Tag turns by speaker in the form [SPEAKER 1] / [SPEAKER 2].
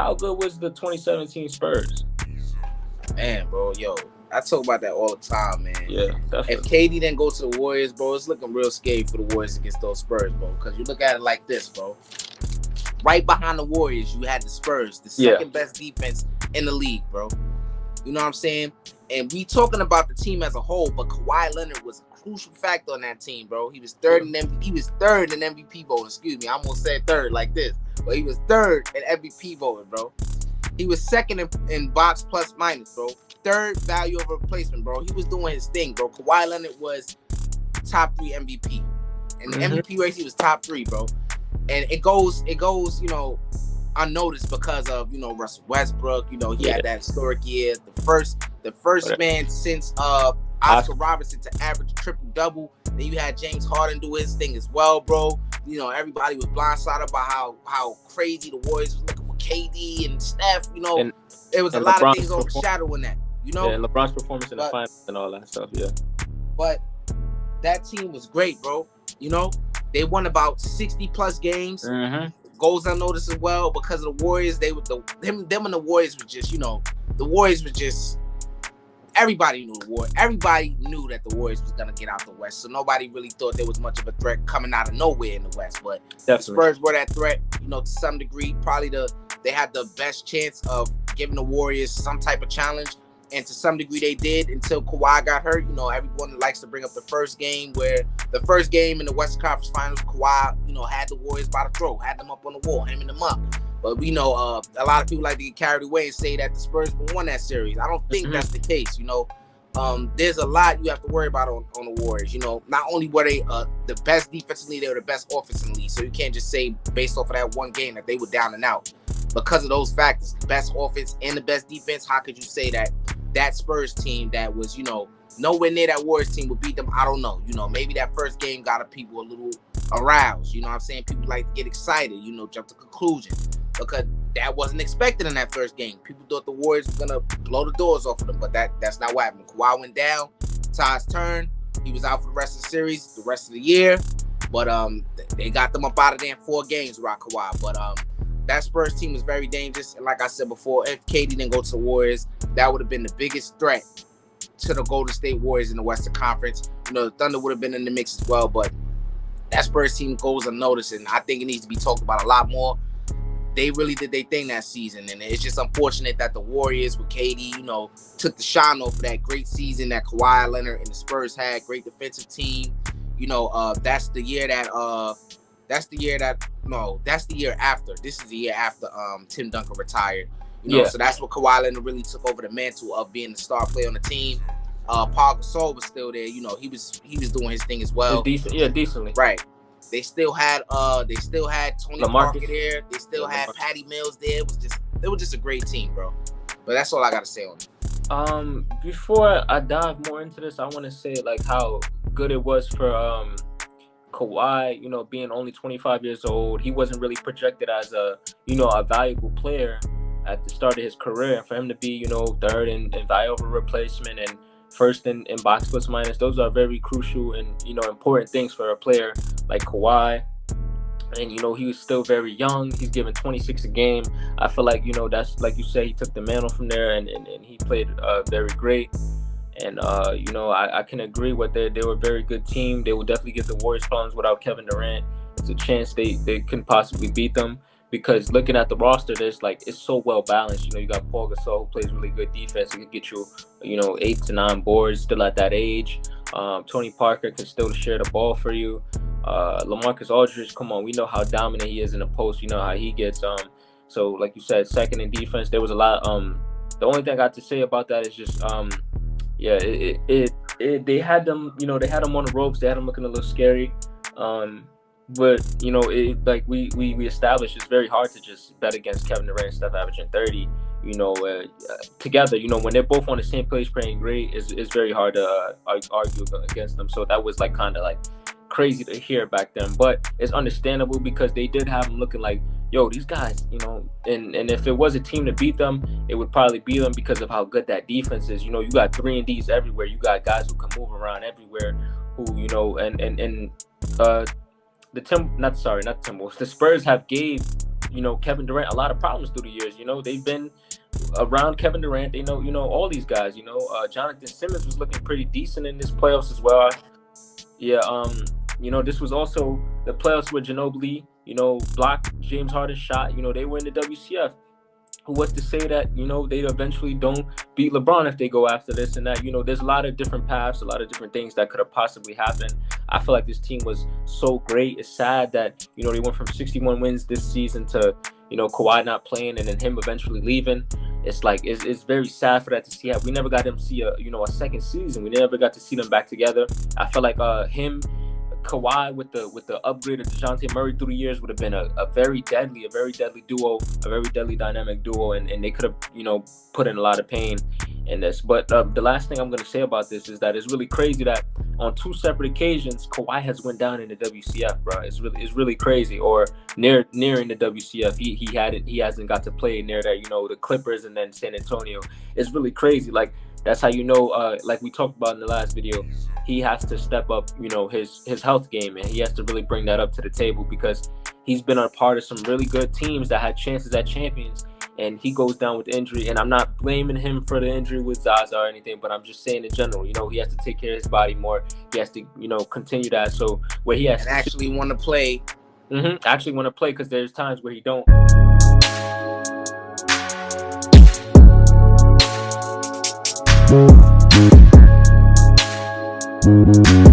[SPEAKER 1] how good was the 2017 Spurs?
[SPEAKER 2] Man, bro, yo, I talk about that all the time, man.
[SPEAKER 1] Yeah,
[SPEAKER 2] If
[SPEAKER 1] definitely.
[SPEAKER 2] KD didn't go to the Warriors, bro, it's looking real scary for the Warriors against those Spurs, bro. Because you look at it like this, bro. Right behind the Warriors, you had the Spurs, the
[SPEAKER 1] Yeah.
[SPEAKER 2] second best defense in the league, bro. You know what I'm saying? And we talking about the team as a whole, but Kawhi Leonard was a crucial factor on that team, bro. He was third in MVP voting. Excuse me, I almost said third like this, but he was third in MVP voting, bro. He was second in box plus minus, bro. Third value over replacement, bro. He was doing his thing, bro. Kawhi Leonard was top 3 MVP. In the MVP race, he was top 3, bro. And it goes, unnoticed because of, Russell Westbrook. He had that historic year. The first man since Oscar Robertson to average triple-double. Then you had James Harden do his thing as well, bro. Everybody was blindsided by how crazy the Warriors was looking with KD and Steph. There was a lot of things overshadowing that.
[SPEAKER 1] Yeah, and LeBron's performance in the finals and all that stuff, yeah.
[SPEAKER 2] But that team was great, bro. They won about 60-plus games. Goals unnoticed as well because of the Warriors. Them and the Warriors were just, the Warriors were just. Everybody knew the Warriors. Everybody knew that the Warriors was gonna get out the West, so nobody really thought there was much of a threat coming out of nowhere in the West. But the Spurs were that threat, to some degree. Probably they had the best chance of giving the Warriors some type of challenge, and to some degree they did until Kawhi got hurt. Everyone likes to bring up the first game in the Western Conference Finals. Kawhi, had the Warriors by the throat, had them up on the wall, hemming them up. But we know a lot of people like to get carried away and say that the Spurs won that series. I don't think that's the case. There's a lot you have to worry about on the Warriors. Not only were they the best defensively, they were the best offensively. So you can't just say based off of that one game that they were down and out. Because of those factors, the best offense and the best defense, how could you say that Spurs team that was, nowhere near that Warriors team would beat them? I don't know. Maybe that first game got people a little aroused. You know what I'm saying? People like to get excited, jump to conclusions. Because that wasn't expected in that first game. People thought the Warriors were going to blow the doors off of them, but that's not what happened. Kawhi went down. Ty's turn. He was out for the rest of the series, the rest of the year. But they got them up out of there in 4 games without Kawhi. But that Spurs team was very dangerous. And like I said before, if KD didn't go to the Warriors, that would have been the biggest threat to the Golden State Warriors in the Western Conference. The Thunder would have been in the mix as well. But that Spurs team goes unnoticed, and I think it needs to be talked about a lot more. They really did their thing that season, and it's just unfortunate that the Warriors with KD, took the shine off of that great season that Kawhi Leonard and the Spurs had. Great defensive team. That's the year after. This is the year after Tim Duncan retired. So that's what Kawhi Leonard really took over the mantle of being the star player on the team. Paul Gasol was still there. He was doing his thing as well.
[SPEAKER 1] Decently.
[SPEAKER 2] Right. They still had Tony Parker there. They still had Patty Mills there. It was just a great team, bro. But that's all I gotta say on it.
[SPEAKER 1] Before I dive more into this, I want to say how good it was for Kawhi. Being only 25 years old, he wasn't really projected as a valuable player at the start of his career, and for him to be third in value over replacement and first in box plus minus, those are very crucial and important things for a player like Kawhi. And he was still very young. He's given 26 a game. I feel like that's like you say, he took the mantle from there and he played very great. And I can agree with that. They were a very good team. They will definitely give the Warriors problems without Kevin Durant. It's a chance they can possibly beat them. Because looking at the roster, it's so well balanced. You got Paul Gasol, who plays really good defense. He can get you, 8 to 9 boards still at that age. Tony Parker can still share the ball for you. LaMarcus Aldridge, come on, we know how dominant he is in the post. You know how he gets. So like you said, second in defense. There was a lot. The only thing I got to say about that is just, they had them. They had them on the ropes. They had them looking a little scary. But we established, it's very hard to just bet against Kevin Durant and Steph averaging 30. Together. When they're both on the same page playing great, it's very hard to argue against them. So that was kind of crazy to hear back then. But it's understandable because they did have them looking like, yo, these guys, and if it was a team to beat them, it would probably be them because of how good that defense is. You got 3-and-Ds everywhere. You got guys who can move around everywhere. Who the Spurs have gave Kevin Durant a lot of problems through the years. They've been around Kevin Durant. They know all these guys. Jonathan Simmons was looking pretty decent in this playoffs as well. Yeah. This was also the playoffs where Ginobili, blocked James Harden's shot. They were in the WCF. Who was to say that they eventually don't beat LeBron if they go after this and that? There's a lot of different paths, a lot of different things that could have possibly happened. I feel like this team was so great. It's sad that they went from 61 wins this season to Kawhi not playing and then him eventually leaving. It's like it's very sad for that to see. We never got them to see a second season. We never got to see them back together. I feel like Kawhi with the upgrade of DeJounte Murray through the years would have been a very deadly duo, a very deadly dynamic duo, and they could have put in a lot of pain in this. But the last thing I'm going to say about this is that it's really crazy that on 2 separate occasions Kawhi has went down in the WCF, bro. It's really crazy, or nearing the WCF. He hasn't got to play near that the Clippers and then San Antonio. It's really crazy. Like that's how like we talked about in the last video, he has to step up, his health game, and he has to really bring that up to the table because he's been a part of some really good teams that had chances at champions, and he goes down with injury. And I'm not blaming him for the injury with Zaza or anything, but I'm just saying in general, he has to take care of his body more. He has to, continue that. So where he has
[SPEAKER 2] and actually want to play.
[SPEAKER 1] Actually want to play, because there's times where he don't.
[SPEAKER 3] Thank you.